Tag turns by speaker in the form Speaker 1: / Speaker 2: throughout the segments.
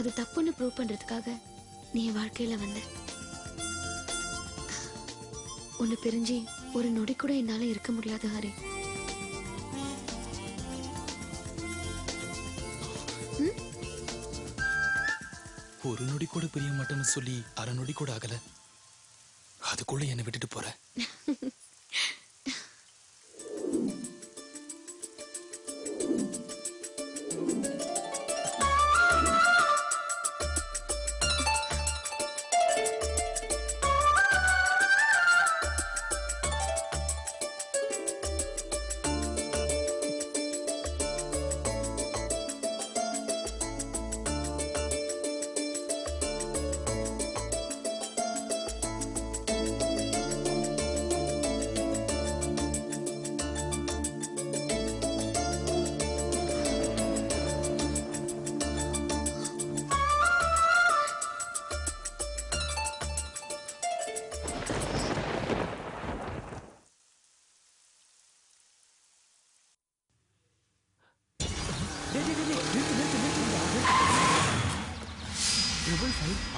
Speaker 1: அது தப்புன்னு ப்ரூவ் பண்றதுக்காக நீ என் வாழ்க்கையில வந்த. உன்னை பிரிஞ்சு ஒரு நொடி கூட என்னால இருக்க முடியாது ஹரி.
Speaker 2: ஒரு நொடி கூட பிரிய மாட்டேன்னு சொல்லி அரை நொடி கூட ஆகல, அதுக்குள்ள என்னை விட்டுட்டு போற.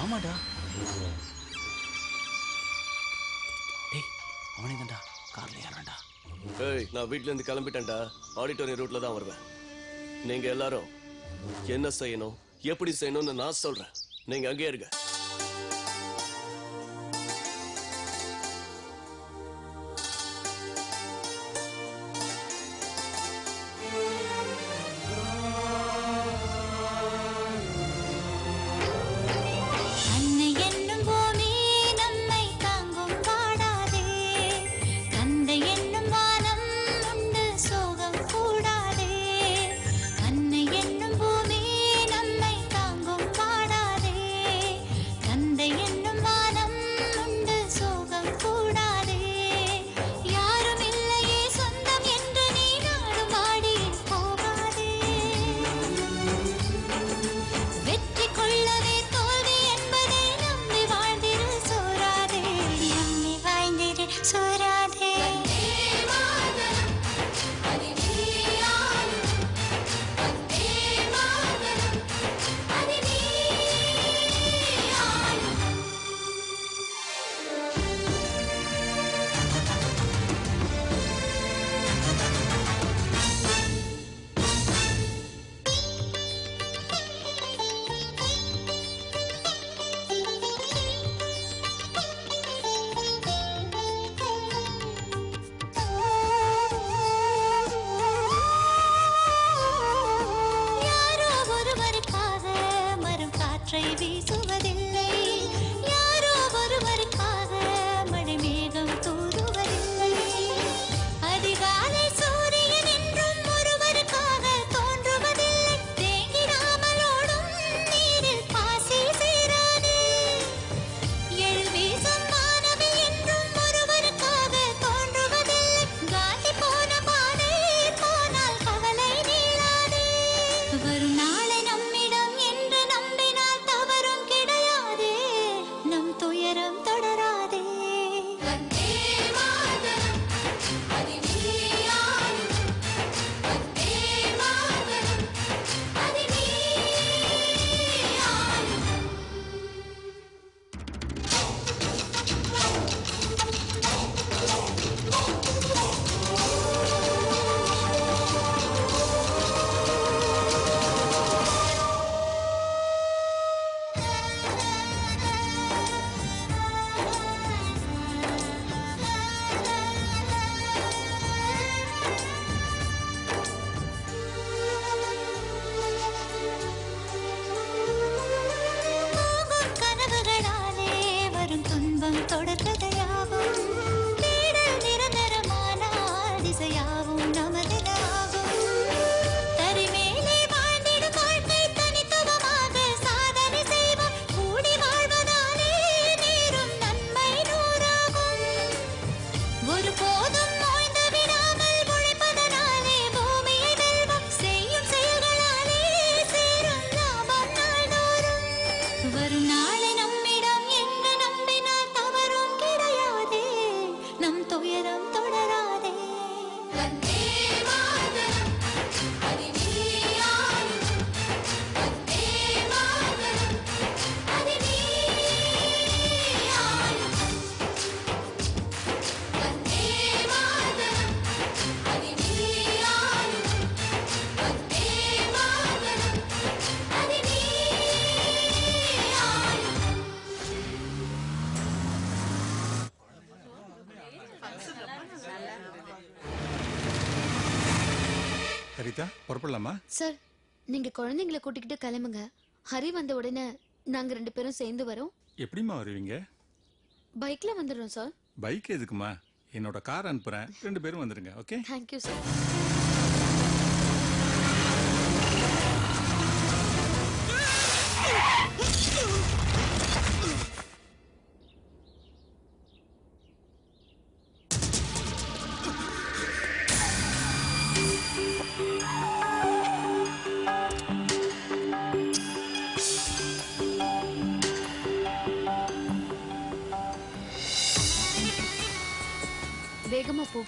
Speaker 2: ஆமாடா, அவனே தான்டா கார்ல ஏறான்டா.
Speaker 3: ஏய், நான் வீட்ல இருந்து கிளம்பிட்டேன்டா. ஆடிட்டோரியம் ரூட்ல தான் வருவேன். நீங்க எல்லாரும் என்ன செய்யணும், எப்படி செய்யணும்னு நான் சொல்றேன். நீங்க அங்கேயே இருங்க.
Speaker 4: வரும் நாளை நம்மிடம் என்று நம்பினால் தவறும் ஹரிதா புறப்படலாமா?
Speaker 1: சார் நீங்க குழந்தைங்களை கூட்டிக்கிட்டு கிளம்புங்க. ஹரி வந்த உடனே நாங்க 2 பேரும் சேர்ந்து வரோம்.
Speaker 4: எப்படிம்மா வருவீங்க?
Speaker 1: பைக்ல வந்துடுறோம் சார்.
Speaker 4: பைக் எதுக்குமா? என்னோட கார் அனுப்புறேன், 2 பேரும் வந்துருங்க. ஓகே?
Speaker 1: Thank you sir. வேகமா போ.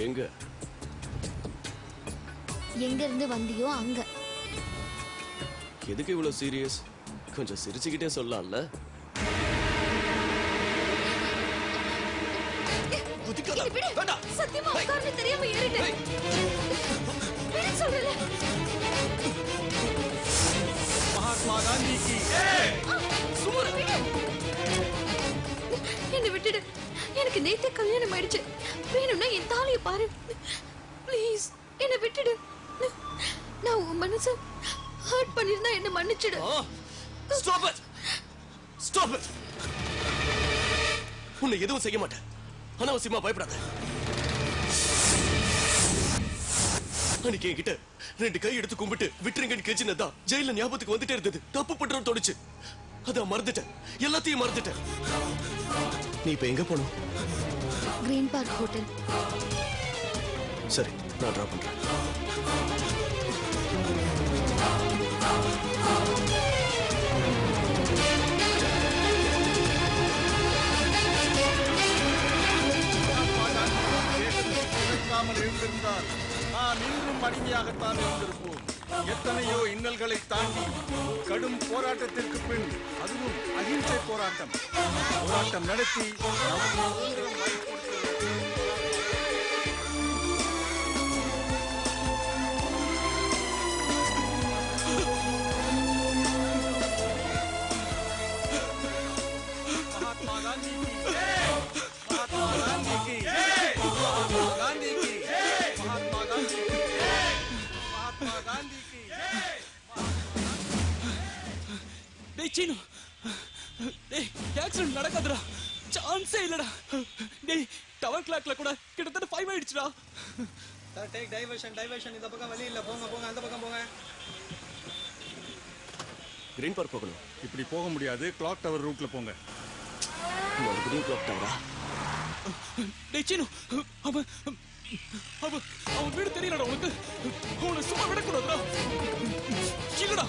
Speaker 3: எங்க
Speaker 1: எங்க இருந்து வந்தியோ அங்க.
Speaker 3: எதுக்கு இவ்வளவு சீரியஸ்? கொஞ்சம் சிரிச்சுக்கிட்டே சொல்லலாம்ல.
Speaker 1: சத்தியமா உட்கார்ந்து தெரியாம ஏறிட்டேன். சொல்றல
Speaker 4: மகாத்மா காந்திக்கு
Speaker 1: என்ன விட்டுடு. எனக்கு நேத்தே கல்யாணம் ஆயிடுச்சு. வேணும்னா என் தாலியை பாரு. ப்ளீஸ் என்ன விட்டுடு. நான் உன் மனச ஹர்ட் பண்ணிருந்தா என்ன மன்னிச்சிடு.
Speaker 3: Stop it. Stop it. உன்னை எதுவும் செய்ய மாட்டேன். அனாவசியமா பயப்படாத. அன்னைக்கு என்கிட்ட 2 கை எடுத்து கும்பிட்டு விட்டுருங்கன்னு கெஞ்சினதா ஜெயில ஞாபகத்துக்கு வந்துட்டே இருந்தது. தப்பு பண்றோம்னு தோணுச்சு. அதான் மறந்துட்டேன். எல்லாத்தையும் மறந்துட்டேன். நீ இப்ப எங்க போகணும்?
Speaker 1: Green park hotel.
Speaker 3: சரி, நான் டிராப் பண்றேன்.
Speaker 4: எழுந்திருந்தால் நாம் இன்றும் அடிமையாகத்தான் இருந்திருப்போம். எத்தனையோ இன்னல்களை தாண்டி கடும் போராட்டத்திற்கு பின், அதுவும் அகிம்சை போராட்டம் நடத்தி நமக்கு சுதந்திரம் வாய்ப்பு கொடுத்தது. மகாத்மா காந்திக்கு மகாத்மா காந்திக்கு மகாத்மா காந்திக்கு மகாத்மா காந்திக்கு மகாத்மா காந்திக்கு.
Speaker 2: டேய் சீனு, டேய் ஆக்சிடென்ட் நடக்காதுடா. சான்ஸே இல்லடா. டேய் டவர் கிளாக்ல கூட கிட்டத்தட்ட 5 ஆயிடுச்சுடா.
Speaker 5: சார் டேக் டைவர்ஷன் இந்த பக்கம் வழி இல்ல. போங்க அந்த பக்கம் போங்க.
Speaker 3: கிரீன் பார்க் போகணும்.
Speaker 4: இப்படி போக முடியாது. கிளாக் டவர் ரூட்ல போங்க.
Speaker 3: மறுபடியும் கிளாக் டவரா?
Speaker 2: டேய் சீனு, அவன் வீடு தெரியலடா உனக்கு. அவனை சும்மா விடக்கூடாதுடா. இல்லடா.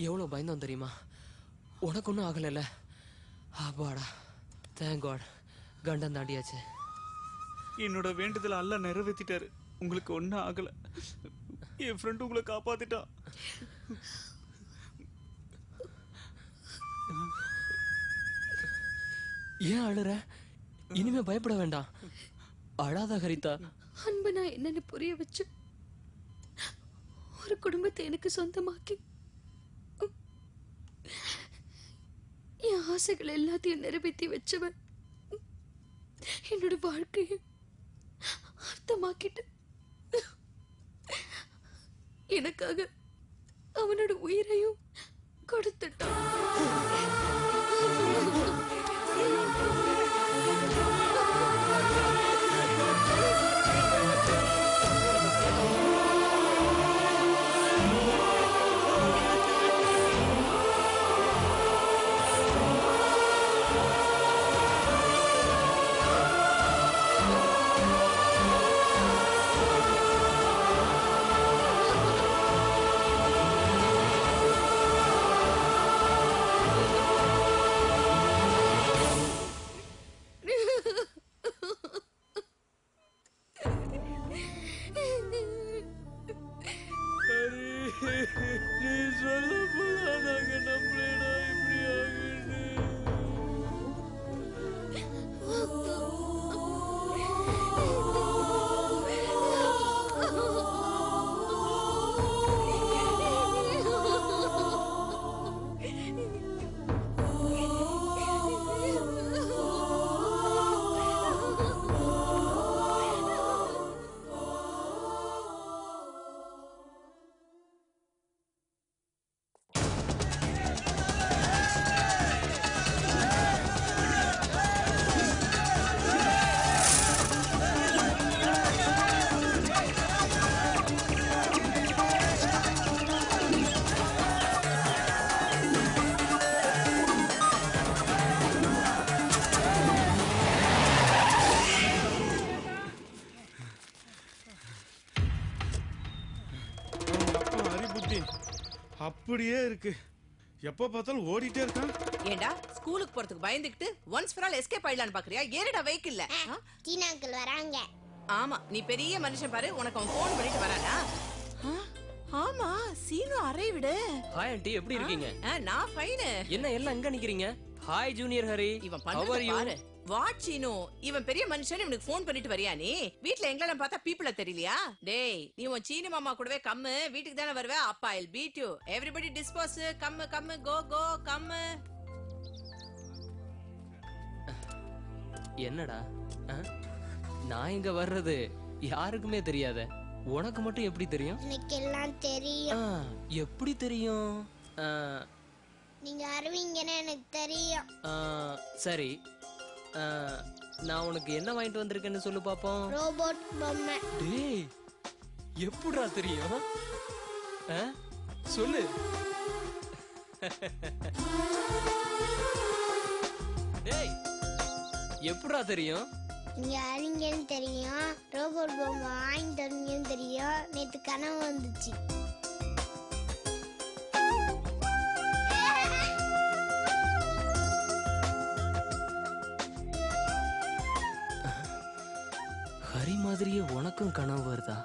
Speaker 6: எவ்வளோ பயந்தோம் தெரியுமா? உனக்கு ஒன்றும் ஆகலைல்ல? அப்பாடா, தேங்க் காட், கண்டம் தாண்டியாச்சு.
Speaker 7: என்னோட வேண்டுதலை அல்ல நிறைவேற்றிட்டாரு. உங்களுக்கு ஒன்றும் ஆகலை. என் ஃப்ரெண்டு உங்களை காப்பாத்திட்டான்.
Speaker 6: ஏன் அழுற? இனிமே பயப்பட வேண்டாம். அழாத ஹரிதா.
Speaker 1: அன்பு நான் என்னன்னு புரிய வச்சு ஒரு குடும்பத்தை எனக்கு சொந்தமாக்கி என் ஆசைகள் எல்லாத்தையும் நிறைவேற்றி வச்சவன் என்னோட வாழ்க்கையை அர்த்தமாக்கிட்டு எனக்காக அவனோட உயிரையும் கொடுத்துட்டான்.
Speaker 8: அப்படியே இருக்கு. எப்ப பார்த்தாலும் ஓடிட்டே இருக்கான்.
Speaker 9: ஏண்டா ஸ்கூலுக்கு போறதுக்கு பயந்துக்கிட்டு ஒன்ஸ் ஃபார் ஆல் எஸ்கேப் ஆயிடலான்னு பாக்குறியா? ஏறடா வெஹிக்கிள்ல.
Speaker 10: டீனா அங்கிள் வராங்க.
Speaker 9: ஆமா, நீ பெரிய மனுஷன் பாரு, உனக்கு அவன் போன் பண்ணிட்டு வரானா? ஆமா, சீனு அறை விடு.
Speaker 6: ஹாய் ஆண்டி, எப்படி இருக்கீங்க?
Speaker 9: நான் ஃபைன்.
Speaker 6: என்ன எல்லாம் எங்க நிக்கிறீங்க? Hi junior Hari.
Speaker 9: இவன் பண்றது பாரு. வாட் சீனு, இவன் பெரிய மனுஷன், இவனுக்கு போன் பண்ணிட்டு வரியா நீ? வீட்ல எங்களெல்லாம் பார்த்தா பீப்புள தெரியலையா? டேய், நீ உன் சீனு மாமா கூடவே கம்மு, வீட்டுக்கு தானே வருவே? அப்பா I'll beat you. Everybody dispose. Come come, go go come.
Speaker 6: என்னடா நான் இங்க வர்றது யாருக்குமே தெரியாத, உனக்கு மட்டும் எப்படி தெரியும்?
Speaker 10: எனக்கு எல்லாம் தெரியும்.
Speaker 6: எப்படி தெரியும்?
Speaker 10: நீங்க வருவீங்கன்னு எனக்கு தெரியும்.
Speaker 6: சரி, நான் உனக்கு என்ன வாங்கிட்டு வந்திருக்கேன்னு சொல்லு பாப்போம்.
Speaker 10: ரோபோட் பொம்மை.
Speaker 6: டேய், எப்படிடா தெரியும்? சொல்லு. டேய், எப்படிடா தெரியும்?
Speaker 10: நீங்க அறிங்கன்னு தெரியும், ரோபோட் பொம்மை வாங்கி தருவீங்கன்னு தெரியும். நேத்து கனவு வந்துச்சு.
Speaker 6: ஹரி மாதிரியே உனக்கும் கனவு வருதா?